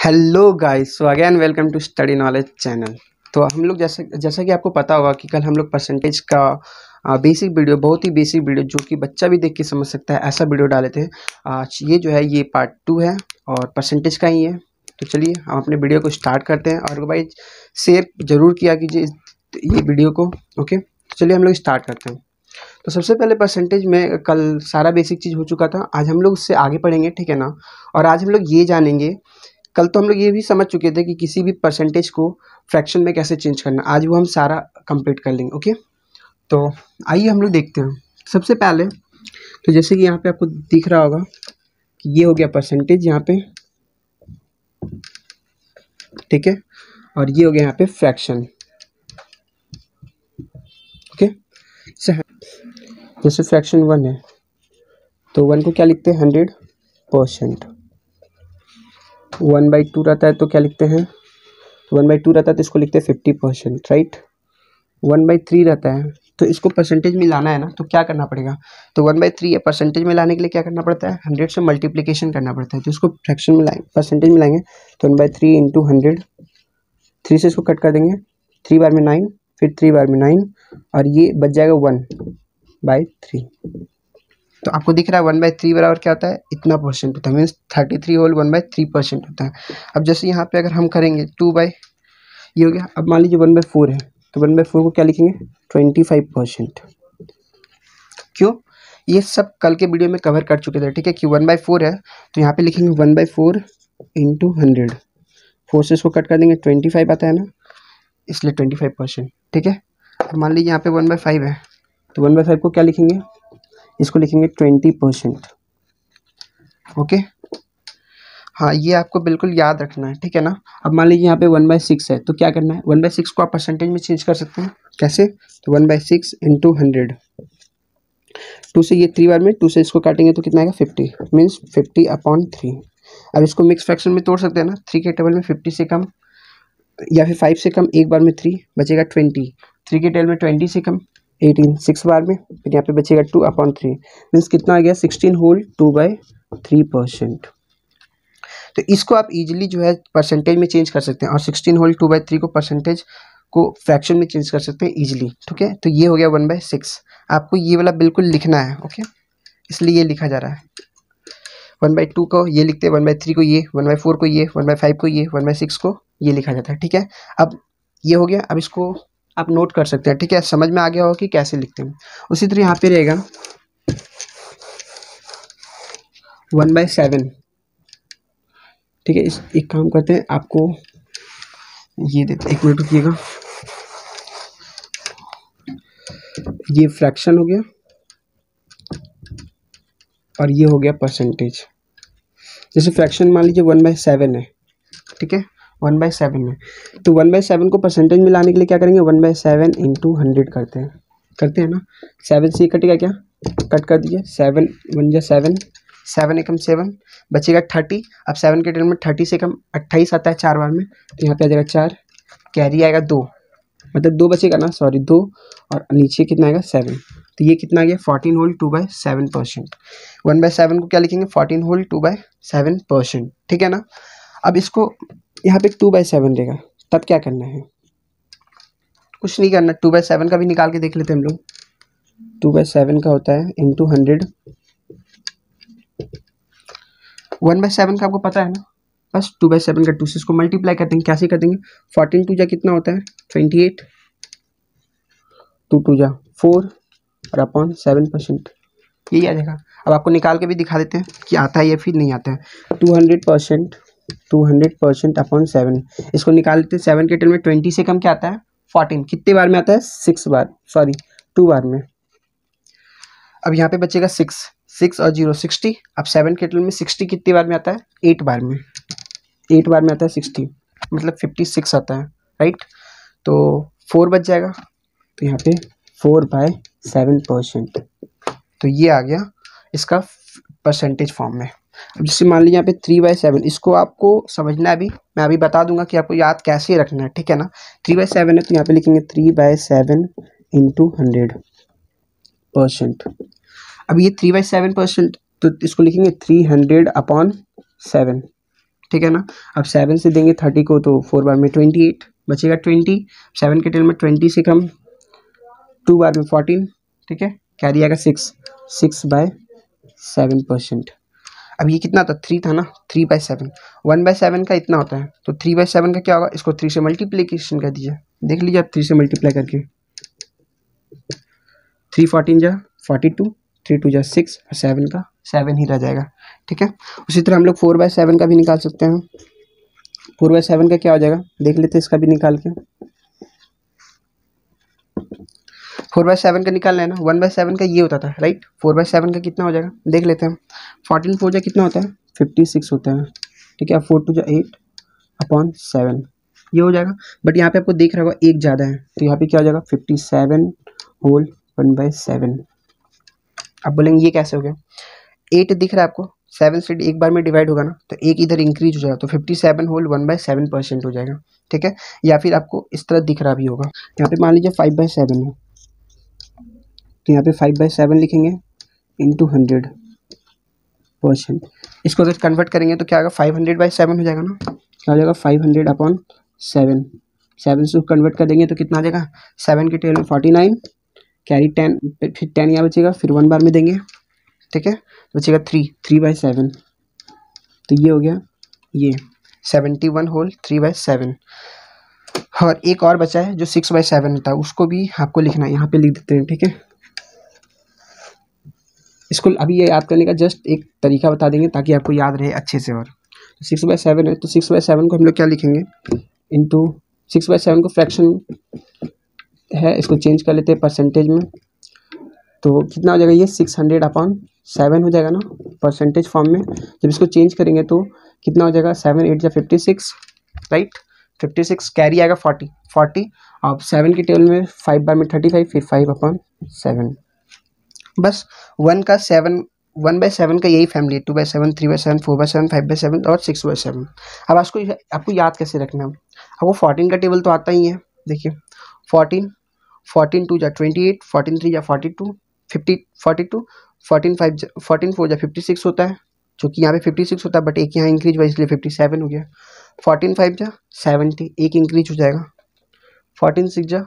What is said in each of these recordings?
Hello guys, so again welcome to study knowledge channel. तो हम लोग जैसा कि आपको पता होगा कि कल हम लोग परसेंटेज का बेसिक वीडियो, बहुत ही बेसिक वीडियो जो कि बच्चा भी देख के समझ सकता है, ऐसा वीडियो डाले थे। आज ये जो है ये पार्ट 2 है और परसेंटेज का ही है। तो चलिए हम अपने वीडियो को स्टार्ट करते हैं और भाई शेयर ज़रूर किया कीजिए ये वीडियो को। ओके, तो चलिए हम लोग स्टार्ट करते हैं। तो सबसे पहले परसेंटेज में कल सारा बेसिक चीज़ हो चुका था, आज हम लोग उससे आगे पढ़ेंगे, ठीक है ना। और आज हम लोग ये जानेंगे, कल तो हम लोग ये भी समझ चुके थे कि किसी भी परसेंटेज को फ्रैक्शन में कैसे चेंज करना, आज वो हम सारा कंप्लीट कर लेंगे। ओके, तो आइए हम लोग देखते हैं। सबसे पहले तो जैसे कि यहाँ पे आपको दिख रहा होगा कि ये हो गया परसेंटेज यहाँ पे, ठीक है, और ये हो गया यहाँ पे फ्रैक्शन। ओके, जैसे फ्रैक्शन 1 है तो 1 को क्या लिखते हैं 100%। 1/2 रहता है तो क्या लिखते हैं, 1/2 रहता है तो इसको लिखते हैं 50%, राइट। 1/3 रहता है तो इसको परसेंटेज में लाना है ना, तो क्या करना पड़ेगा, तो 1/3 है, परसेंटेज में लाने के लिए क्या करना पड़ता है, 100 से मल्टीप्लिकेशन करना पड़ता है। तो इसको फ्रैक्शन में लाएंगे, परसेंटेज में लाएंगे तो 1/3 इंटू 100, 3 से इसको कट कर देंगे, 3 बार में 9, फिर 3 बार में 9, और ये बच जाएगा 1/3। तो आपको दिख रहा है 1/3 बराबर क्या होता है, इतना परसेंट होता है, मीन्स 33 होल 1/3% होता है। अब जैसे यहाँ पे अगर हम करेंगे 2 बाई, ये हो गया। अब मान लीजिए 1/4 है तो 1/4 को क्या लिखेंगे 25%। क्यों, ये सब कल के वीडियो में कवर कर चुके थे, ठीक है, कि 1/4 है तो यहाँ पे लिखेंगे 1/4 इंटू 100, 4 से इसको कट कर देंगे, 25 आता है ना, इसलिए 25%, ठीक है। और मान लीजिए यहाँ पे 1/5 है तो 1/5 को क्या लिखेंगे, इसको लिखेंगे 20%। ओके, हाँ, ये आपको बिल्कुल याद रखना है, ठीक है ना। अब मान लीजिए यहाँ पे 1/6 है तो क्या करना है, 1/6 को आप परसेंटेज में चेंज कर सकते हैं, कैसे, तो 1/6 इंटू 100, 2 से ये 3 बार में 2 से इसको काटेंगे तो कितना आएगा 50, मीन्स 50/3। अब इसको मिक्स फ्रैक्शन में तोड़ सकते हैं ना, 3 के टेबल में 50 से कम या फिर 5 से कम एक बार में 3 बचेगा 20, 3 के टेबल में 20 से कम 18, 6 बार में, फिर यहाँ पे बचेगा 2/3, मीन्स कितना आ गया 16 होल 2/3%। तो इसको आप इजीली जो है परसेंटेज में चेंज कर सकते हैं, और 16 होल 2/3 को परसेंटेज को फ्रैक्शन में चेंज कर सकते हैं इजीली, ठीक है। तो ये हो गया 1/6, आपको ये वाला बिल्कुल लिखना है, ओके, इसलिए ये लिखा जा रहा है। 1/2 को ये लिखते हैं, 1/3 को ये, 1/4 को ये, 1/5 को ये, 1/6 को ये लिखा जाता है, ठीक है। अब ये हो गया, अब इसको आप नोट कर सकते हैं, ठीक है, समझ में आ गया होगा कि कैसे लिखते हैं। उसी तरह यहाँ पे रहेगा 1/7, ठीक है। इस एक काम करते हैं, आपको ये देते, एक मिनट रुकिएगा, ये फ्रैक्शन हो गया और ये हो गया परसेंटेज। जैसे फ्रैक्शन मान लीजिए 1/7 है, ठीक है, 1/7 में, तो 1/7 को परसेंटेज में लाने के लिए क्या करेंगे, 1/7 इंटू 100 करते हैं ना। 7 से कटेगा क्या, कट कर दीजिए, 7 1 जा 7, 7 एकम 7, बचेगा 30। अब 7 के टेबल में 30 से कम 28 आता है 4 बार में, तो यहाँ पे आ जाएगा 4, कैरी आएगा 2, मतलब 2 बचेगा ना, सॉरी 2, और नीचे कितना आएगा 7, तो ये कितना आ गया 14 होल 2/7%। 1/7 को क्या लिखेंगे 14 होल 2/7%, ठीक है ना। अब इसको यहाँ पे 2/7 रहेगा, तब क्या करना है, कुछ नहीं करना, 2/7 का भी निकाल के देख लेते हैं हम लोग। 2/7 का होता है इंटू 100, 1/7 का आपको पता है ना, बस 2/7 का 2 से इसको मल्टीप्लाई कर देंगे, कैसे कर देंगे, 14 2 जा कितना होता है 28, 2 2 जा 4 और अपॉन 7%, यही आ जाएगा। अब आपको निकाल के भी दिखा देते हैं कि आता है या फिर नहीं आता है। 200% अपॉन 7, इसको निकाल लेते हैं, 7 के टेबल में 20 से कम क्या आता है 14, कितने बार में आता है 6 बार, सॉरी 2 बार में। अब यहाँ पे बचेगा 6 और 0 60, अब 7 के टेबल में 60 कितनी बार में आता है 8 बार में, 8 बार में आता है 60, मतलब 56 आता है, राइट। तो 4 बच जाएगा, तो यहाँ पे 4/7%, तो ये आ गया इसका परसेंटेज फॉर्म में। अब जैसे मान लीजिए यहाँ पे 3/7, इसको आपको समझना है, अभी मैं अभी बता दूंगा कि आपको याद कैसे रखना है, ठीक है ना। 3/7 है तो यहाँ पे लिखेंगे 3/7 इंटू 100%। अब ये 3/7%, तो इसको लिखेंगे 300/7, ठीक है ना। अब 7 से देंगे 30 को तो 4 बार में 28 बचेगा 20, 7 के टेल में 20 से कम 2 बार में 14, ठीक है, कैरी आएगा 6/7%। अब ये कितना था, 3 था ना, 3/7, 1/7 का इतना होता है, तो 3/7 का क्या होगा, इसको 3 से मल्टीप्लीकेशन कर दीजिए, देख लीजिए आप 3 से मल्टीप्लाई करके, 3 14 जा 42, 3 2 जा 6 और 7 का 7 ही रह जाएगा, ठीक है। उसी तरह हम लोग 4/7 का भी निकाल सकते हैं। 4/7 का क्या हो जाएगा, देख लेते हैं इसका भी निकाल के। 4/7 का निकालना है ना, 1/7 का ये होता था, राइट। 4/7 का कितना हो जाएगा, देख लेते हैं। 14 4 जा कितना होता है, 56 होता है, ठीक है। 4 2 जा 8/7 ये हो जाएगा। बट यहाँ पे आपको देख रहा होगा एक ज़्यादा है, तो यहाँ पे क्या हो जाएगा, 57 होल 1/7। अब बोलेंगे ये कैसे हो गया, 8 दिख रहा है आपको, 7 से एक बार में डिवाइड होगा ना, तो एक इधर इंक्रीज हो जाएगा, तो 57 होल 1/7% हो जाएगा, ठीक है। या फिर आपको इस तरह दिख रहा भी होगा, यहाँ पे मान लीजिए 5/7 है, तो यहाँ पे 5/7 लिखेंगे इंटू 100%। इसको अगर कन्वर्ट करेंगे तो क्या आएगा, 500/7 हो जाएगा ना, क्या हो जाएगा 500/7। 7 से कन्वर्ट कर देंगे तो कितना आ जाएगा, 7 के टेल में 49, कैरी 10, फिर 10 यहाँ बचेगा, फिर 1 बार में देंगे, ठीक है, बचेगा 3/7। तो ये हो गया, ये 71 होल 3/7। और एक और बचा है जो 6/7 होता है, उसको भी आपको लिखना है, यहाँ पे लिख देते हैं, ठीक है। इसको अभी ये याद करने का जस्ट एक तरीका बता देंगे ताकि आपको याद रहे अच्छे से। और 6/7 है, तो 6/7 को हम लोग क्या लिखेंगे, इंटू 6/7 को फ्रैक्शन है, इसको चेंज कर लेते हैं परसेंटेज में, तो कितना हो जाएगा, ये 600/7 हो जाएगा ना परसेंटेज फॉर्म में। जब इसको चेंज करेंगे तो कितना हो जाएगा, 7 8 जा 56, राइट, 56, कैरी आएगा 40। अब 7 के टेबल में 5 बार में 35, फिर 5/7। बस 1/7 का यही फैमिली है, 2/7, 3/7, 4/7, 5/7 और 6/7। अब आपको याद कैसे रखना है, आपको 14 का टेबल तो आता ही है, देखिए 14 2 जा 28, 14 3 जा 42, 42, 14 4 जा 56 होता है, जो कि यहाँ पे 56 होता है, बट एक यहाँ इंक्रीज हुआ इसलिए 57 हो गया। 14 5 जा 70, एक इंक्रीज हो जाएगा। 14 6 जा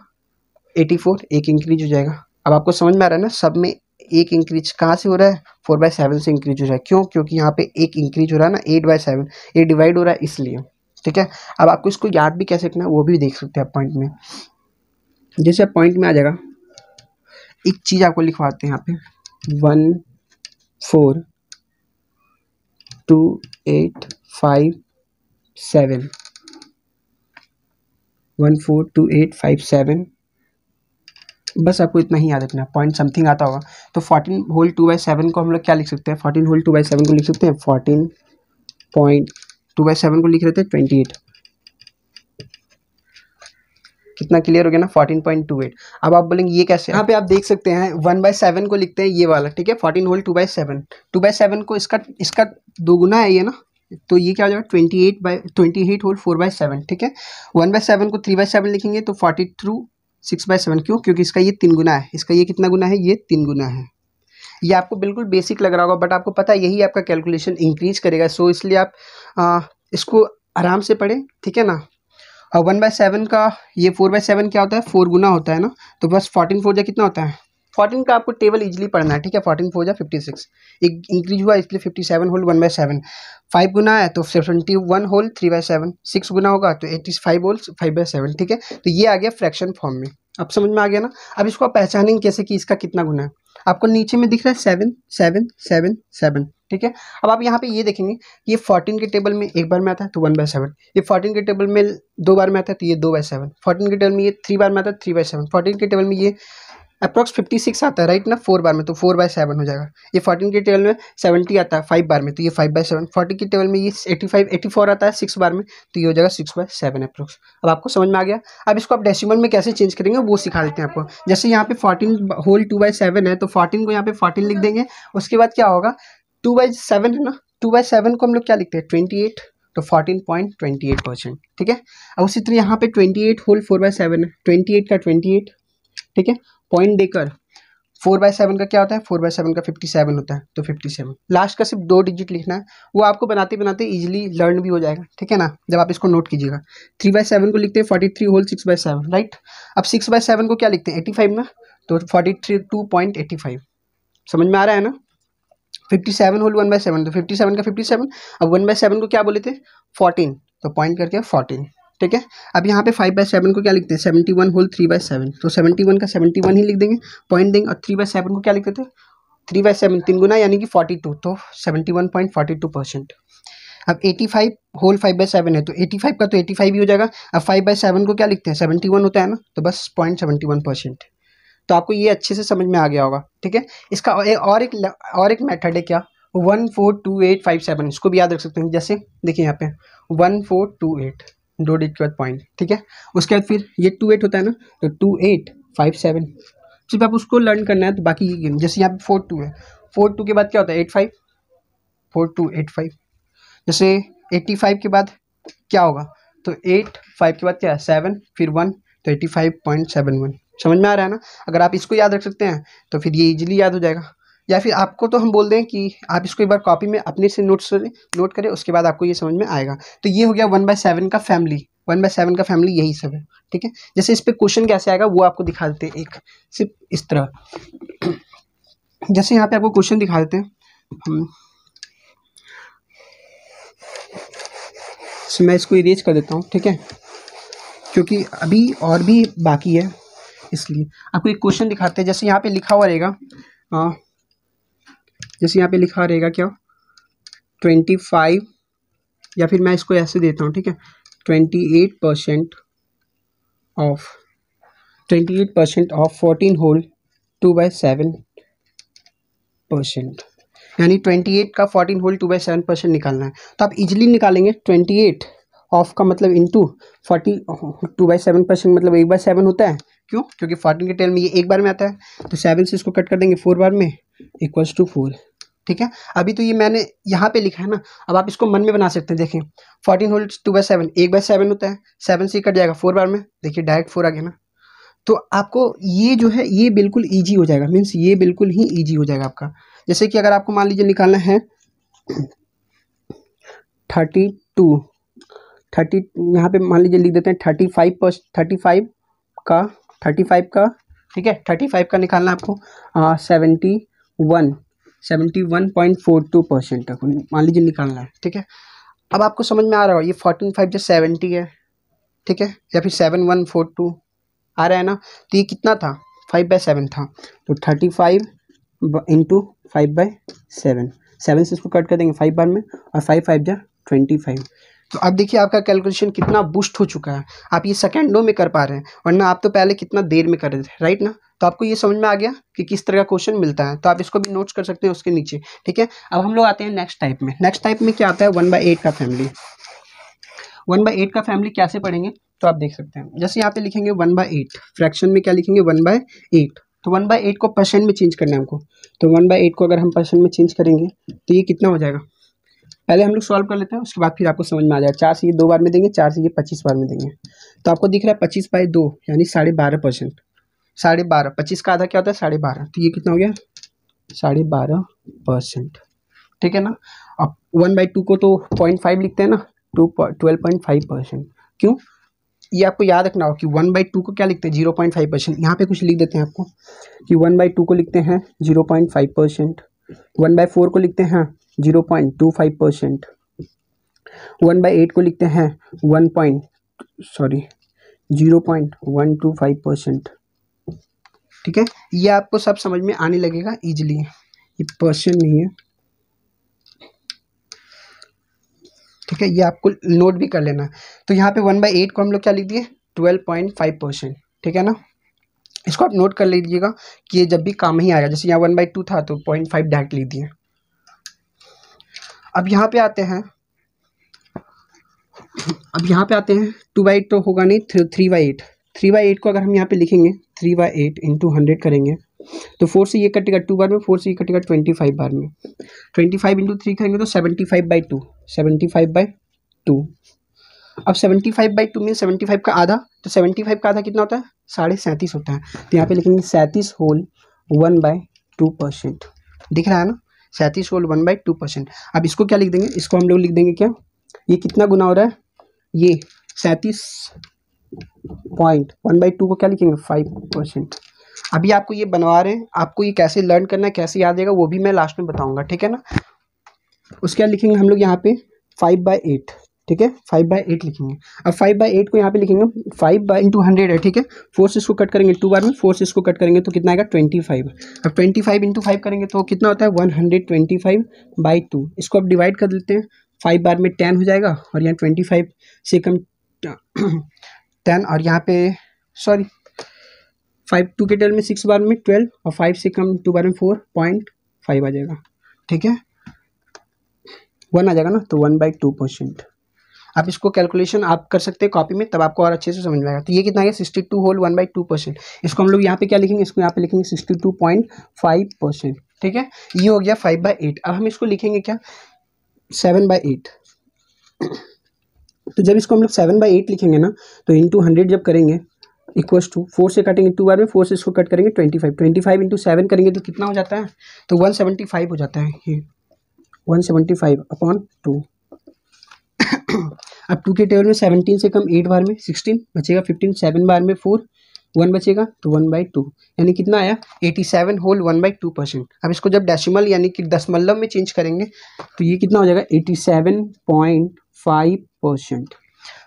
84, एक इंक्रीज हो जाएगा। अब आपको समझ में आ रहा है ना, सब में एक इंक्रीज कहाँ से हो रहा है, 4/7 से इंक्रीज हो रहा है। क्यों, क्योंकि यहाँ पे एक इंक्रीज हो रहा है ना, 8/7, ये डिवाइड हो रहा है इसलिए, ठीक है। अब आपको इसको याद भी कैसे रखना है वो भी देख सकते हैं आप पॉइंट में। जैसे आप पॉइंट में आ जाएगा, एक चीज़ आपको लिखवाते हैं यहाँ पे, 1428557, 1428557, बस आपको इतना ही याद रखना है, पॉइंट समथिंग आता होगा। तो 14 होल 2/7 को हम लोग क्या लिख सकते हैं, 14 होल 2/7 को लिख सकते हैं 14.2/7 को लिख रहे थे 28। कितना क्लियर हो गया ना, 14.28। अब आप बोलेंगे ये कैसे, यहाँ पे आप देख सकते हैं 1/7 को लिखते हैं ये वाला, ठीक है, 14 होल 2/7 को इसका 2 गुना है ये ना, तो ये क्या हो जाएगा 28 होल 4/7, ठीक है। 1/7 को 3/7 लिखेंगे तो 42 6/7, क्यों, क्योंकि इसका ये 3 गुना है, इसका ये कितना गुना है, ये 3 गुना है। ये आपको बिल्कुल बेसिक लग रहा होगा, बट आपको पता है यही आपका कैलकुलेशन इंक्रीज करेगा, सो इसलिए आप इसको आराम से पढ़ें, ठीक है ना। और 1/7 का ये 4/7 क्या होता है, 4 गुना होता है ना, तो बस 14 4 जा कितना होता है, 14 का आपको टेबल इजीली पढ़ना है, ठीक है। 14 4 जा 56, एक इंक्रीज हुआ इसलिए 57 होल 1/7। 5 गुना है तो 71 होल 3/7, 6 गुना होगा तो 85 होल 5/7, ठीक है। तो ये आ गया फ्रैक्शन फॉर्म में, अब समझ में आ गया ना। अब इसको आप पहचानेंगे कैसे कि इसका कितना गुना है, आपको नीचे में दिख रहा है 7 7 7 7, ठीक है। अब आप यहाँ पे ये देखेंगे, ये 14 के टेबल में एक बार में आता है तो 1/7, ये 14 के टेबल में 2 बार में आता है तो ये 2/7, 14 के टेबल में ये 3 बार में आता है 3/7, 14 के टेबल में ये अप्रॉक्स 56 आता है, राइट ना, 4 बार में तो 4/7 हो जाएगा। ये 14 के टेबल में 70 आता है 5 बार में तो ये 5/7, 40 के टेबल में ये 84 आता है 6 बार में तो ये हो जाएगा 6/7 अप्रॉक्स। अब आपको समझ में आ गया। अब इसको आप डेसिमल में कैसे चेंज करेंगे वो सिखा देते हैं आपको। जैसे यहाँ पे 14 होल 2/7 है, तो 14 को यहाँ पे 14 लिख देंगे, उसके बाद क्या होगा 2/7 है ना, 2/7 को हम लोग क्या लिखते हैं 28, तो 14.28%, ठीक है। अब उसी तरह यहाँ पे 28 होल 4/7 है, 28 का 28, ठीक है, पॉइंट देकर 4/7 का क्या होता है, 4/7 का 57 होता है, तो 57। लास्ट का सिर्फ 2 डिजिट लिखना है, वो आपको बनाते बनाते इजीली लर्न भी हो जाएगा, ठीक है ना, जब आप इसको नोट कीजिएगा। 3/7 को लिखते हैं 43 होल 6/7, राइट। अब 6/7 को क्या लिखते हैं, 85 ना, तो 43 2.85, समझ में आ रहा है ना। 57 होल 1/7, तो 57 का 57। अब 1/7 को क्या बोले थे, 14, तो पॉइंट करके 14, ठीक है। अब यहाँ पे 5/7 को क्या लिखते हैं, 71 होल 3/7, तो 71 का 71 ही लिख देंगे, पॉइंट देंगे। और 3/7 को क्या लिखते थे, 3/7 3 गुना यानी कि 42, तो 71.42%। अब 85 होल 5/7 है, तो 85 का तो 85 ही हो जाएगा। अब 5/7 को क्या लिखते हैं, 71 होता है ना, तो बस 0.71%। तो आपको ये अच्छे से समझ में आ गया होगा, ठीक है। इसका और एक मेथड है क्या, 142857, इसको भी याद रख सकते हैं। जैसे देखिए यहाँ पे 1428, 2 डिजिट के बाद पॉइंट, ठीक है। उसके बाद फिर ये 28 होता है ना, तो 2857, सिर्फ आप उसको लर्न करना है। तो बाकी जैसे यहाँ पे 42 है, 42 के बाद क्या होता है 85, 4285। जैसे 85 के बाद क्या होगा, तो 85 के बाद क्या है 7, फिर 1, तो 85.71। समझ में आ रहा है ना। अगर आप इसको याद रख सकते हैं तो फिर ये इजीली याद हो जाएगा। या फिर आपको तो हम बोल दें कि आप इसको एक बार कॉपी में अपने से नोट करें, उसके बाद आपको ये समझ में आएगा। तो ये हो गया 1/7 का फैमिली। 1/7 का फैमिली यही सब है, ठीक है। जैसे इस पर क्वेश्चन कैसे आएगा वो आपको दिखा देते हैं, एक सिर्फ इस तरह। जैसे यहाँ पे आपको क्वेश्चन दिखा देते हैं हम, तो मैं इसको इरेज कर देता हूँ, ठीक है, क्योंकि अभी और भी बाकी है, इसलिए आपको एक क्वेश्चन दिखाते हैं। जैसे यहाँ पे लिखा हुआ रहेगा, जैसे यहाँ पे लिखा रहेगा क्या 25, या फिर मैं इसको ऐसे देता हूँ, ठीक है, 28% ऑफ 14 होल 2/7%, यानी 28 का 14 होल 2/7% निकालना है। तो आप इजीली निकालेंगे। 28 ऑफ का मतलब इंटू 40, 2/7% मतलब 1/7 होता है। क्यों, क्योंकि 14 के टेल में ये एक बार में आता है, तो 7 से इसको कट कर देंगे 4 बार में, इक्वल्स टू 4, ठीक है। अभी तो ये मैंने यहाँ पे लिखा है ना, अब आप इसको मन में बना सकते हैं। देखें 14 होल 2/7 1/7 होता है, 7 से कट जाएगा 4 बार में, देखिए डायरेक्ट 4 आ गया ना। तो आपको ये जो है ये बिल्कुल ईजी हो जाएगा, मीन्स ये बिल्कुल ही ईजी हो जाएगा आपका। जैसे कि अगर आपको मान लीजिए निकालना है 30, यहाँ पे मान लीजिए लिख देते हैं 35 का ठीक है, 35 का निकालना है आपको 71.42% तक मान लीजिए निकालना है, ठीक है। अब आपको समझ में आ रहा हो ये 14×5 जो 70 है, ठीक है, या फिर 7142 आ रहा है ना। तो ये कितना था, 5/7 था, तो 35 इंटू 5/7, 7 से इसको कट कर देंगे 5 बार में, और 5 5 जा 25। तो अब देखिए आपका कैलकुलेशन कितना बूस्ट हो चुका है, आप ये सेकेंडों में कर पा रहे हैं, वरना आप तो पहले कितना देर में कर रहे थे, राइट ना। तो आपको ये समझ में आ गया कि किस तरह का क्वेश्चन मिलता है, तो आप इसको भी नोट्स कर सकते हैं उसके नीचे, ठीक है। अब हम लोग आते हैं नेक्स्ट टाइप में। नेक्स्ट टाइप में क्या आता है, 1/8 का फैमिली। 1/8 का फैमिली कैसे पढ़ेंगे, तो आप देख सकते हैं। जैसे यहाँ पे लिखेंगे 1/8, फ्रैक्शन में क्या लिखेंगे 1/8, तो 1/8 को परसेंट में चेंज करना है हमको। तो 1/8 को अगर हम परसेंट में चेंज करेंगे तो ये कितना हो जाएगा, पहले हम लोग सॉल्व कर लेते हैं, उसके बाद फिर आपको समझ में आ जाएगा। 4 से ये 2 बार में देंगे, 4 से ये 25 बार में देंगे, तो आपको दिख रहा है 25/2 यानी 12.5%। 12.5, 25 का आधा क्या होता है 12.5, तो ये कितना हो गया 12.5%, ठीक है ना। अब 1/2 को तो 0.5 लिखते हैं ना, 12.5%। क्यों, ये आपको याद रखना हो कि 1/2 को क्या लिखते हैं 0.5%। यहाँ पे कुछ लिख देते हैं आपको कि 1/2 को लिखते हैं 0.5%, 1/4 को लिखते हैं 0.25%, 1/8 को लिखते हैं 0.125%, ठीक है। ये आपको सब समझ में आने लगेगा इजीली, ये परसेंट नहीं है, ठीक है, ये आपको नोट भी कर लेना। तो यहाँ पे 1/8 को हम लोग क्या लिख दिए 12.5%, ठीक है ना। इसको आप नोट कर लीजिएगा कि ये जब भी काम ही आएगा। जैसे यहाँ 1/2 था तो 0.5 डायरेक्ट लिख दिए। अब यहाँ पे आते हैं 2/8 तो होगा नहीं, 3/8। 3/8 को अगर हम यहाँ पे लिखेंगे 3/8 इंटू 100 करेंगे तो 4 से ये कटेगा 2 बार में, 4 से ये कटेगा 25 बार में, 25 इंटू 3 करेंगे तो 75/2, 75/2। अब 75/2 में 75 का आधा, तो 75 का आधा कितना होता है 37.5 होता है, तो यहाँ पे लिखेंगे 37 होल 1/2%। दिख रहा है ना, 37 होल 1/2%। अब इसको क्या लिख देंगे, इसको हम लोग लिख देंगे क्या, ये कितना गुना हो रहा है, ये 37 पॉइंट 1/2 को क्या लिखेंगे 5%। अभी आपको ये बनवा रहे हैं, आपको ये कैसे लर्न करना है, कैसे याद रहेगा, वो भी मैं लास्ट में बताऊंगा, ठीक है ना। उसके क्या लिखेंगे हम लोग यहाँ पे 5/8, ठीक है, 5/8 लिखेंगे। अब 5/8 को यहाँ पे लिखेंगे 5/100 है, ठीक है। 4 से इसको कट करेंगे 2 बार में, 4 से इसको कट करेंगे तो कितना आएगा 25। अब 25 × 5 करेंगे तो कितना होता है 125/2। इसको अब डिवाइड कर देते हैं, 5 बार में 10 हो जाएगा, और यहाँ 25 से कम 10, और यहाँ पे सॉरी 5 2 के टेल में 6 बार में 12, और 5 से कम 2 बार में 4.5 आ जाएगा, ठीक है, 1 आ जाएगा ना, तो 1/2%। आप इसको कैलकुलेशन आप कर सकते हैं कॉपी में, तब आपको और अच्छे से समझ में आएगा। तो ये कितना है 62 होल 1/2%। इसको हम लोग यहाँ पे क्या लिखेंगे, इसको यहाँ पे लिखेंगे 62.5%, ठीक है। ये हो गया 5/8। अब हम इसको लिखेंगे क्या 7/8। तो जब इसको हम लोग 7/8 लिखेंगे ना, तो इंटू 100 जब करेंगे इक्वल्स टू 4 से काटेंगे 2 बार में, 4 से इसको कट करेंगे 25, 25 × 7 करेंगे तो कितना हो जाता है, तो 175 हो जाता है, ये 175/2। अब 2 के टेबल में 17 से कम 8 बार में 16 बचेगा, 15 7 बार में 4 1 बचेगा, तो 1/2 यानी कितना आया 87 होल 1/2%। अब इसको जब डेसिमल यानी कि दशमलव में चेंज करेंगे तो ये कितना हो जाएगा 87.5%।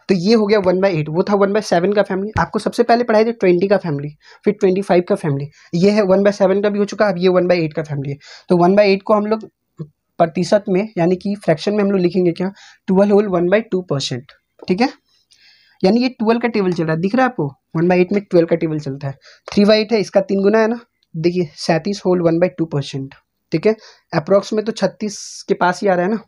तो ये हो गया 1/8। वो था 1/7 का फैमिली, आपको सबसे पहले पढ़ाए थे 20 का फैमिली, फिर 25 का फैमिली, ये है 1/7 का भी हो चुका, अब ये 1/8 का फैमिली है। तो 1/8 को हम लोग प्रतिशत में यानी कि फ्रैक्शन में हम लोग लिखेंगे क्या 12 होल 1/2%, ठीक है। यानी ये 12 का टेबल चल रहा है, दिख रहा है आपको, 1/8 में 12 का टेबल चलता है। 3/8 है, इसका 3 गुना है ना, देखिए 37 होल 1/2%, ठीक है। अप्रॉक्स में तो 36 के पास ही आ रहा है ना।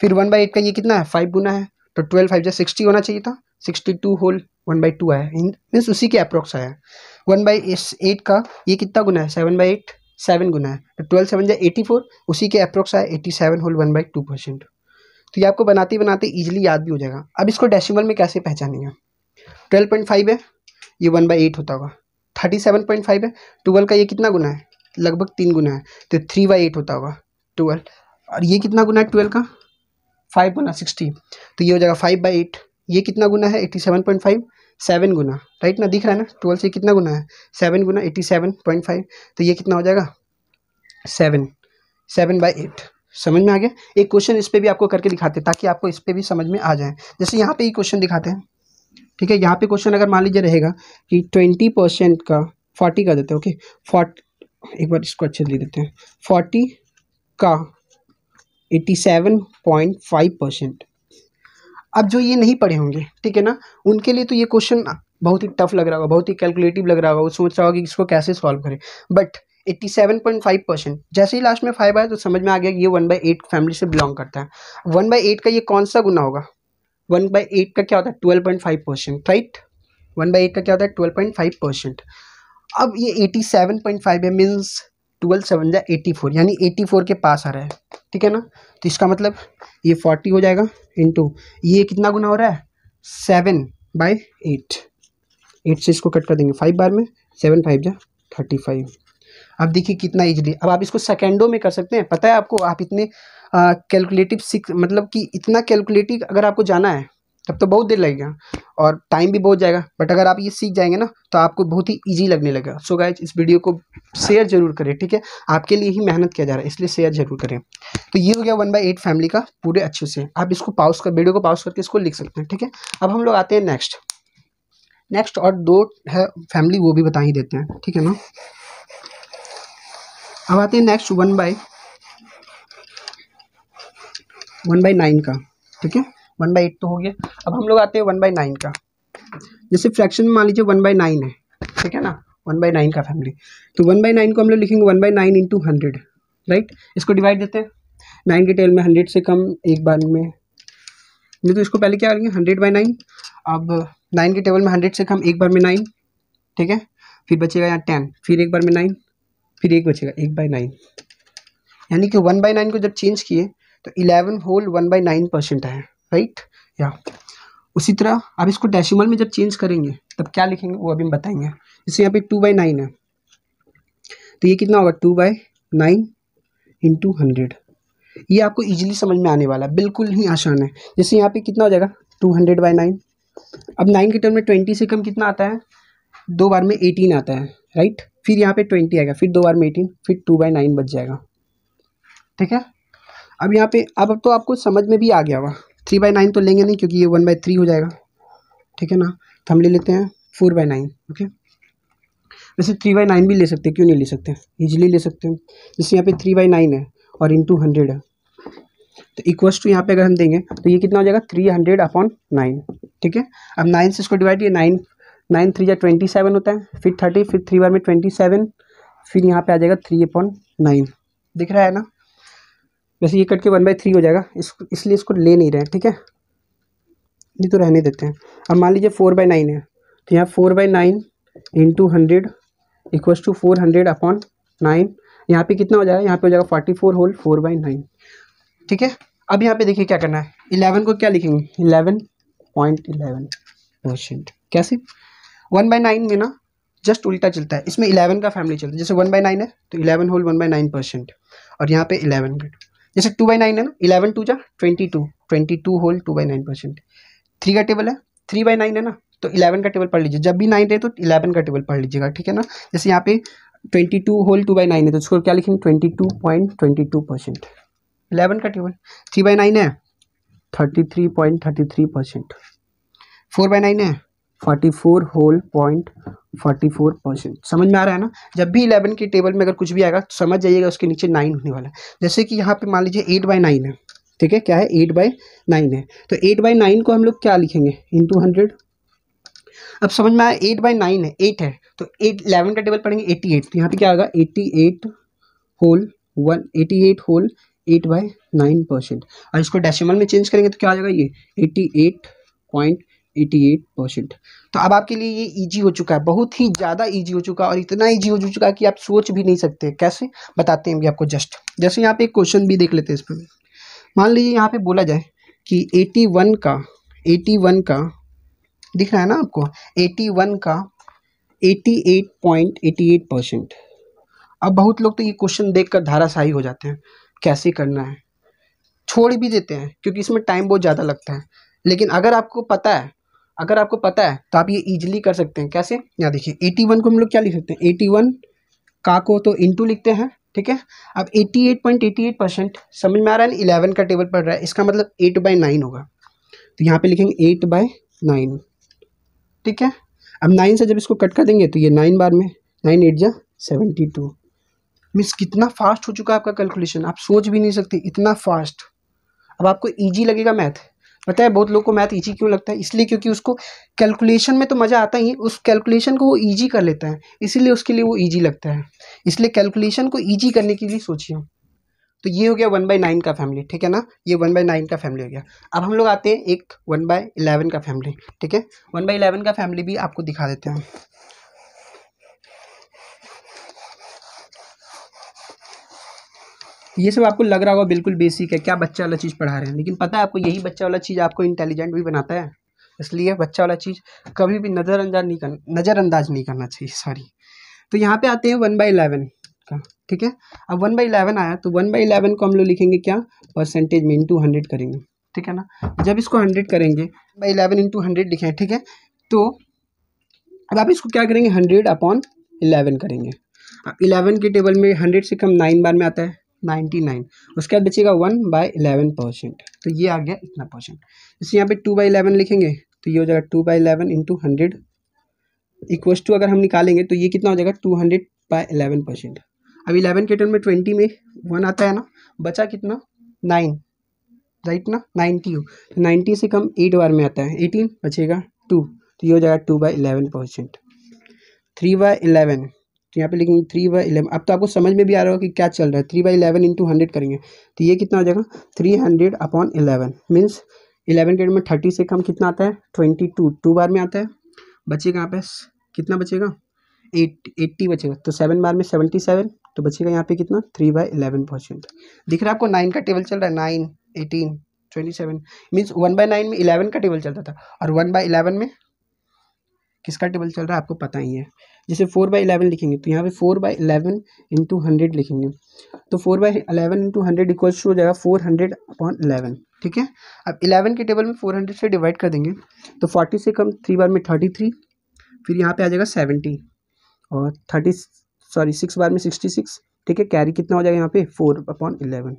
फिर 1/8 का ये कितना है 5 गुना है, तो 12 5 60 होना चाहिए था, 62 होल 1/2 आया, मीन्स उसी के अप्रॉक्स आया। 1/8 का ये कितना गुना है 7/8 7 गुना है, तो 12 7 84, उसी के अप्रोक्स आया 87 होल 1/2%। तो ये आपको बनाते बनाते इजीली याद भी हो जाएगा। अब इसको डेसिमल में कैसे पहचानेंगे, 12.5 है, ये 1/8 होता होगा। 37.5 है, 12 का ये कितना गुना है, लगभग 3 गुना है, तो 3/8 होता होगा 12। और ये कितना गुना है 12 का 5 गुना 60, तो ये हो जाएगा 5/8। ये कितना गुना है 87.5 7 गुना, राइट ना, दिख रहा है ना, 12 से कितना गुना है 7 गुना 87.5, तो ये कितना हो जाएगा 7/8। समझ में आ गया। एक क्वेश्चन इस पे भी आपको करके दिखाते हैं ताकि आपको इस पे भी समझ में आ जाए। जैसे यहाँ पे ही क्वेश्चन दिखाते हैं, ठीक है। यहाँ पे क्वेश्चन अगर मान लीजिए रहेगा कि 20% का 40 का देते हैं, ओके 40, एक बार इसको अच्छे से लिख देते हैं, 40 का 87.5%। अब जो ये नहीं पढ़े होंगे, ठीक है ना, उनके लिए तो ये क्वेश्चन बहुत ही टफ लग रहा होगा, बहुत ही कैलकुलेटिव लग रहा होगा, वो सोच रहा होगा कि इसको कैसे सॉल्व करें। बट 87.5%, जैसे ही लास्ट में 5 आया तो समझ में आ गया ये 1/8 फैमिली से बिलोंग करता है। 1/8 का ये कौन सा गुना होगा, 1/8 का क्या होता है 12.5%, राइट। 1/8 का क्या होता है 12.5%। अब ये 87.5 है, मीन्स 12 7 84, यानी 84 के पास आ रहा है, ठीक है ना। तो इसका मतलब ये 40 हो जाएगा इंटू ये कितना गुना हो रहा है 7/8। 8 से इसको कट कर देंगे 5 बार में, 7 5 35। अब देखिए कितना इजीली, अब आप इसको सेकेंडों में कर सकते हैं। पता है आपको, आप इतने कैलकुलेटिव सीख, मतलब कि इतना कैलकुलेटिव अगर आपको जाना है तब तो बहुत देर लगेगा और टाइम भी बहुत जाएगा। बट अगर आप ये सीख जाएंगे ना तो आपको बहुत ही इजी लगने लगेगा। सो गाइस, इस वीडियो को शेयर जरूर करें, ठीक है। आपके लिए ही मेहनत किया जा रहा है, इसलिए शेयर जरूर करें। तो ये हो गया 1/8 फैमिली का पूरे अच्छे से। आप इसको पॉज कर, वीडियो को पॉज करके इसको लिख सकते हैं, ठीक है। अब हम लोग आते हैं नेक्स्ट और 2 है फैमिली, वो भी बता ही देते हैं, ठीक है ना। अब आते हैं नेक्स्ट 1/9 का, ठीक है। 1/8 तो हो गया। अब हम लोग आते हैं 1/9 का। जैसे फ्रैक्शन में मान लीजिए 1/9 है, ठीक है ना, 1/9 का फैमिली। तो 1/9 को हम लोग लिखेंगे 1/9 × 100, राइट। इसको डिवाइड देते हैं, 9 के टेल में 100 से कम एक बार में, नहीं तो इसको पहले क्या करेंगे 100/9। अब 9 के टेबल में 100 से कम एक बार में 9, ठीक है। फिर बचेगा यहाँ 10, फिर एक बार में 9, फिर एक बचेगा 1/9, यानी कि 1/9 को जब चेंज किए तो 11 होल 1/9% है, राइट। या उसी तरह अब इसको डेसिमल में जब चेंज करेंगे तब क्या लिखेंगे वो अभी हम बताएंगे। जैसे यहाँ पे 2/9 है, तो ये कितना होगा 2/9 इंटू 100। ये आपको इजीली समझ में आने वाला है, बिल्कुल ही आसान है। जैसे यहाँ पे कितना हो जाएगा 200/9। अब 9 के टर्म में 20 से कम कितना आता है, 2 बार में 18 आता है, राइट। फिर यहाँ पे 20 आएगा, फिर 2 बार में 18, फिर 2/9 बच जाएगा, ठीक है। अब यहाँ पे अब तो आपको समझ में भी आ गया होगा। 3/9 तो लेंगे नहीं क्योंकि ये 1/3 हो जाएगा, ठीक है ना। तो हम ले लेते हैं 4/9, ओके। वैसे 3/9 भी ले सकते हैं, क्यों नहीं ले सकते, इजीली ले सकते हैं। जैसे यहाँ पे 3/9 है और इंटू 100 है, तो इक्वल्स टू यहाँ पे अगर हम देंगे तो ये कितना हो जाएगा 300/9, ठीक है। अब 9 से इसको डिवाइड, ये 9 3 या 27 होता है, फिर 30, फिर 3 बार में 27, फिर यहाँ पे आ जाएगा 3/9, दिख रहा है ना। वैसे ये कट के 1/3 हो जाएगा, इसलिए इसको ले नहीं रहे हैं, ठीक है, ये तो रहने देते हैं। अब मान लीजिए 4/9 है, तो यहाँ 4/9 इंटू 100 इक्वल्स टू 400/9। यहाँ पे कितना हो जाएगा, यहाँ पे हो जाएगा 44 होल 4/9, ठीक है। अब यहाँ पे देखिए क्या करना है, 11 को क्या लिखेंगे 11.11%। कैसे 1/9 में ना जस्ट उल्टा चलता है, इसमें 11 का फैमिली चलता है। जैसे 1/9 है तो 11 होल 1/9%, और यहाँ पे 11 बिट। जैसे 2/9 है ना, 11 2 जा 22 होल 2/9%। 3 का टेबल है, 3/9 है ना, तो 11 का टेबल पढ़ लीजिए, जब भी 9 रहे तो 11 का टेबल पढ़ लीजिएगा, ठीक है ना। जैसे यहाँ पे 22 होल 2/9 है, तो उसको क्या लिखेंगे 22.22%। 11 का टेबल 3/9 है 33.33%, 4/9 है 44 होल 0.44%। समझ में आ रहा है ना। जब भी 11 के टेबल में अगर कुछ भी आएगा तो समझ जाइएगा उसके नीचे 9 होने वाला है। जैसे कि यहाँ पे मान लीजिए 8/9 है, ठीक है, क्या है 8/9 है, तो 8/9 को हम लोग क्या लिखेंगे इंटू 100। अब समझ में आया 8/9 है, 8 है, तो 11 का टेबल पढ़ेंगे 88, तो यहाँ पे क्या आएगा 88 होल 8/9%। और इसको डेसिमल में चेंज करेंगे तो क्या आ जाएगा ये 88.88%। तो अब आपके लिए ये इजी हो चुका है, बहुत ही ज़्यादा इजी हो चुका है, और इतना इजी हो चुका है कि आप सोच भी नहीं सकते। कैसे बताते हैं भी आपको, जस्ट जैसे यहाँ पे एक क्वेश्चन भी देख लेते हैं इस पर। मान लीजिए यहाँ पे बोला जाए कि 81 का दिख रहा है ना आपको, 81 का 88.88%। अब बहुत लोग तो ये क्वेश्चन देखकर धाराशायी हो जाते हैं, कैसे करना है, छोड़ भी देते हैं क्योंकि इसमें टाइम बहुत ज़्यादा लगता है। लेकिन अगर आपको पता है तो आप ये इजीली कर सकते हैं। कैसे, यहाँ देखिए 81 को हम लोग क्या लिख सकते हैं, 81 का को तो इंटू लिखते हैं, ठीक है। अब 88.88% समझ में आ रहा है ना, 11 का टेबल पढ़ रहा है, इसका मतलब 8/9 होगा, तो यहाँ पे लिखेंगे 8/9, ठीक है। अब 9 से जब इसको कट कर देंगे तो ये 9 बार में 9 8 जा 72। मीन्स कितना फास्ट हो चुका है आपका कैलकुलेशन, आप सोच भी नहीं सकते इतना फास्ट। अब आपको इजी लगेगा मैथ, पता है बहुत लोगों को मैथ इजी क्यों लगता है, इसलिए क्योंकि उसको कैलकुलेशन में तो मज़ा आता ही है, उस कैलकुलेशन को वो इजी कर लेता है, इसीलिए उसके लिए वो इजी लगता है। इसलिए कैलकुलेशन को इजी करने के लिए सोचिए। तो ये हो गया 1/9 का फैमिली, ठीक है ना, ये 1/9 का फैमिली हो गया। अब हम लोग आते हैं एक 1/11 का फैमिली, ठीक है। 1/11 का फैमिली भी आपको दिखा देते हैं। ये सब आपको लग रहा होगा बिल्कुल बेसिक है, क्या बच्चा वाला चीज़ पढ़ा रहे हैं, लेकिन पता है आपको यही बच्चा वाला चीज़ आपको इंटेलिजेंट भी बनाता है। इसलिए बच्चा वाला चीज़ कभी भी नज़रअंदाज नहीं करना चाहिए, सॉरी। तो यहाँ पे आते हैं 1/11 का, ठीक है। अब 1/11 आया तो 1/11 को हम लोग लिखेंगे क्या, परसेंटेज में इंटू 100 करेंगे, ठीक है ना। जब इसको 100 करेंगे 1/11 इंटू 100 लिखे हैं, ठीक है। तो अब आप इसको क्या करेंगे 100/11 करेंगे। अब 11 के टेबल में 100 से कम 9 बार में आता है 99, उसके बाद बचेगा 1/11%, तो ये आ गया इतना परसेंट। जैसे यहाँ पे 2/11 लिखेंगे तो ये हो जाएगा 2/11 इंटू 100 इक्वल्स टू, अगर हम निकालेंगे तो ये कितना हो जाएगा 200/11%। अब 11 के टर्म में 20 में 1 आता है ना, बचा कितना 9, राइट ना, 90 हो, तो 90 से कम 8 बार में आता है 18, बचेगा 2, तो ये हो जाएगा 2/11%। 3/11 तो यहाँ पे लिखेंगे 3/11। अब तो आपको समझ में भी आ रहा होगा कि क्या चल रहा है, 3/11 इंटू 100 करेंगे तो ये कितना हो जाएगा 300/11, मीन्स 11 के में 30 से कम कितना आता है 22, 2 बार में आता है, बचेगा यहाँ पे कितना बचेगा 80 बचेगा, तो 7 बार में 77, तो बचेगा यहाँ पे कितना 3/11%। दिख रहा है आपको 9 का टेबल चल रहा है, 9 18 27, मीन्स 1/9 में 11 का टेबल चलता था और 1/11 में किसका टेबल चल रहा है आपको पता ही है। जैसे 4/11 लिखेंगे तो यहाँ पे 4/11 इंटू 100 लिखेंगे, तो 4/11 इंटू 100 इक्वल्स टू हो जाएगा 400/11। ठीक है, अब 11 के टेबल में 400 से डिवाइड कर देंगे तो 40 से कम 3 बार में 33, फिर यहाँ पे आ जाएगा 70 और 6 बार में 66। ठीक है, कैरी कितना हो जाएगा यहाँ पे 4/11।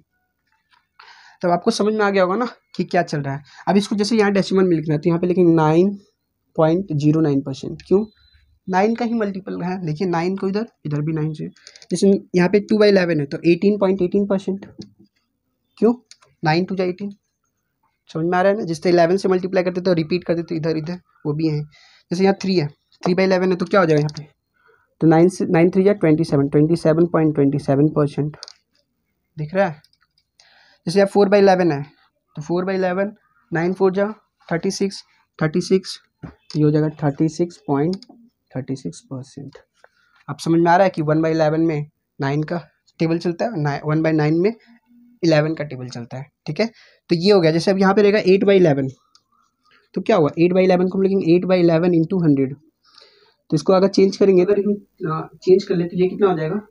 तब आपको समझ में आ गया होगा ना कि क्या चल रहा है। अब इसको जैसे यहाँ डेसिमल में लिखना है तो यहाँ पे लिखेंगे 9.09%। क्यों, 9 का ही मल्टीपल है, देखिए 9 को इधर भी 9 से। जैसे यहाँ पे 2/11 है तो 18.18%। क्यों, 9 2 18, समझ में आ रहा है ना। जिससे 11 से मल्टीप्लाई करते तो रिपीट कर देते इधर इधर, वो भी है। जैसे यहाँ 3 है, 3/11 है तो क्या हो जाएगा यहाँ पे, तो 9 3 27.27%। दिख रहा है। जैसे आप 4/11 है तो 4/11, 9 4 जा 36, ये हो जाएगा 36.36%। अब समझ में आ रहा है कि 1/11 में 9 का टेबल चलता है, 1/9 में 11 का टेबल चलता है। ठीक है, तो ये हो गया। जैसे अब यहाँ पे रहेगा 8/11 तो क्या हुआ, 8/11 को हम लिखेंगे 8/11 इंटू 100, तो इसको अगर चेंज करेंगे, अगर चेंज कर ले तो ये कितना हो जाएगा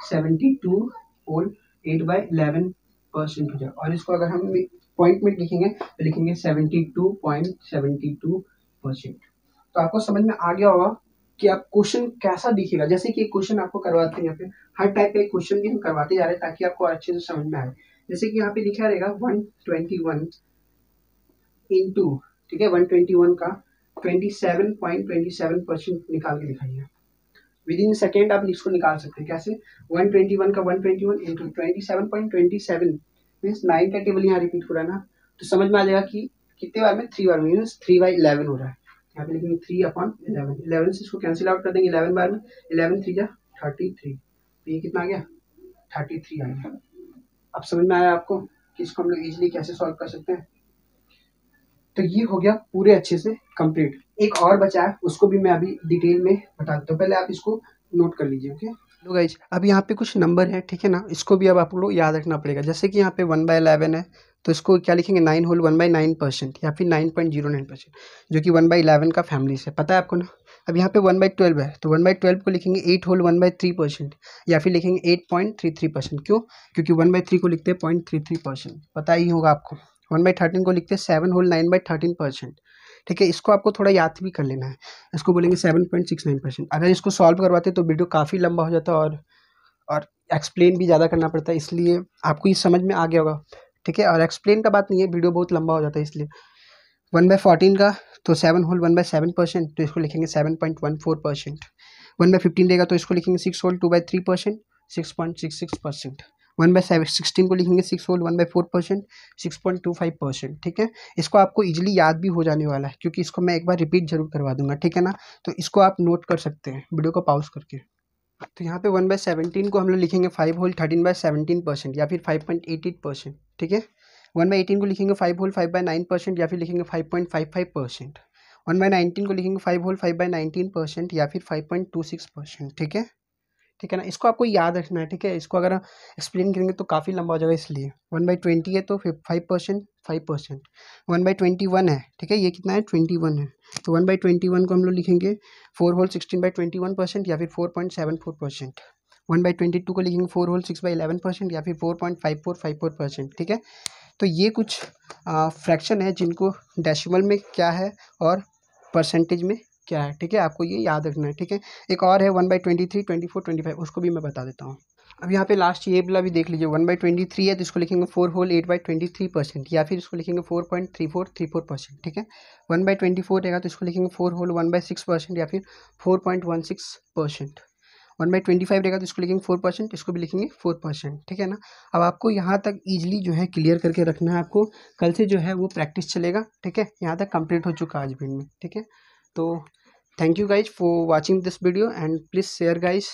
72 होल 8/11% हो जाएगा। और इसको अगर हम पॉइंट में लिखेंगे तो लिखेंगे 72.72%। तो आपको समझ में आ गया होगा कि आप क्वेश्चन कैसा दिखेगा। जैसे कि एक क्वेश्चन आपको करवाते हैं, यहाँ पे हर टाइप का एक क्वेश्चन भी हम करवाते जा रहे हैं ताकि आपको अच्छे से समझ में आए। जैसे कि यहाँ पे लिखा रहेगा 121 इंटू, ठीक है, 121 का 27.27% निकाल के दिखाइए। विद इन सेकेंड आप इसको निकाल सकते हैं। कैसे, 121 का 121 इंटू 27.27 मीन्स 9 का टेबल यहाँ रिपीट हो रहा है ना, तो समझ में आ जाएगा कि कितने बार में, 3 बार में, मीन्स 3/11 हो रहा है। यहाँ पे लिखेंगे 3/11, 11 से इसको कैंसिल आउट कर देंगे 11 बार में, 11 3 जा 33, तो ये कितना आ गया 33 आ गया। अब समझ में आया आपको कि इसको हम लोग इजिली कैसे सॉल्व कर सकते हैं। तो ये हो गया पूरे अच्छे से कंप्लीट। एक और बचा है, उसको भी मैं अभी डिटेल में बता देता हूँ, पहले आप इसको नोट कर लीजिए। ओके, लो गाइज, अब यहाँ पे कुछ नंबर है, ठीक है ना, इसको भी अब आप लोग याद रखना पड़ेगा। जैसे कि यहाँ पे 1/11 है तो इसको क्या लिखेंगे 9 होल 1/9% या फिर 9.09%, जो कि 1/11 का फैमिली से पता है आपको ना। अब यहाँ पे 1/12 है तो 1/12 को लिखेंगे 8 होल 1/3% या फिर लिखेंगे 8.33%। क्यों, क्योंकि 1/3 को लिखते हैं 0.33%, पता ही होगा आपको। 1/13 को लिखते हैं 7 होल 9/13%। ठीक है, इसको आपको थोड़ा याद भी कर लेना है। इसको बोलेंगे 7.69%। अगर इसको सॉल्व करवाते तो वीडियो काफ़ी लंबा हो जाता और एक्सप्लेन भी ज़्यादा करना पड़ता है, इसलिए आपको ये समझ में आ गया होगा। ठीक है, और एक्सप्लेन का बात नहीं है, वीडियो बहुत लंबा हो जाता है इसलिए। 1/14 का तो 7 होल 1/7%, तो इसको लिखेंगे 7.14%। 1/15 रहेगा तो इसको लिखेंगे 6 होल 2/3%, 6.66%। 1/16 को लिखेंगे 6 होल 1/4%, 6.25%। ठीक है, इसको आपको इजीली याद भी हो जाने वाला है क्योंकि इसको मैं एक बार रिपीट जरूर करवा दूंगा। ठीक है ना, तो इसको आप नोट कर सकते हैं वीडियो को पॉज करके। तो यहाँ पे 1/17 को हम लोग लिखेंगे 5 होल 13/17% या फिर 5.88%। ठीक है, 1/18 को लिखेंगे 5 होल 5/9% या फिर लिखेंगे 5.55%। 1/19 को लिखेंगे 5 होल 5/19% या फिर 5.26%। ठीक है ना, इसको आपको याद रखना है। ठीक है, इसको अगर एक्सप्लेन करेंगे तो काफ़ी लंबा हो जाएगा, इसलिए 1/20 है तो 5%, 5%। 1/21 है, ठीक है, ये कितना है 21 है, तो 1/21 को हम लोग लिखेंगे 4 होल 16/21% या फिर 4.74%। 1/22 को लिखेंगे 4 होल 6/11% या फिर 4.5454%। ठीक है, तो ये कुछ फ्रैक्शन है जिनको डेसिमल में क्या है और परसेंटेज में क्या है। ठीक है, आपको ये याद रखना है। ठीक है, एक और है 1/23, 24, 25, उसको भी मैं बता देता हूँ। अब यहाँ पे लास्ट ये वाला भी देख लीजिए। 1/23 है तो इसको लिखेंगे 4 होल 8/23% या फिर इसको लिखेंगे 4.3434%। ठीक है, 1/24 रहेगा तो इसको लिखेंगे 4 होल 1/6% या फिर 4.16%। 1/25 रहेगा तो इसको लिखेंगे 4%, इसको भी लिखेंगे 4%। ठीक है ना, अब आपको यहाँ तक ईजिली जो है क्लियर करके रखना है। आपको कल से जो है वो प्रैक्टिस चलेगा। ठीक है, यहाँ तक कंप्लीट हो चुका आज भी में। ठीक है, तो thank you guys for watching this video and please share guys.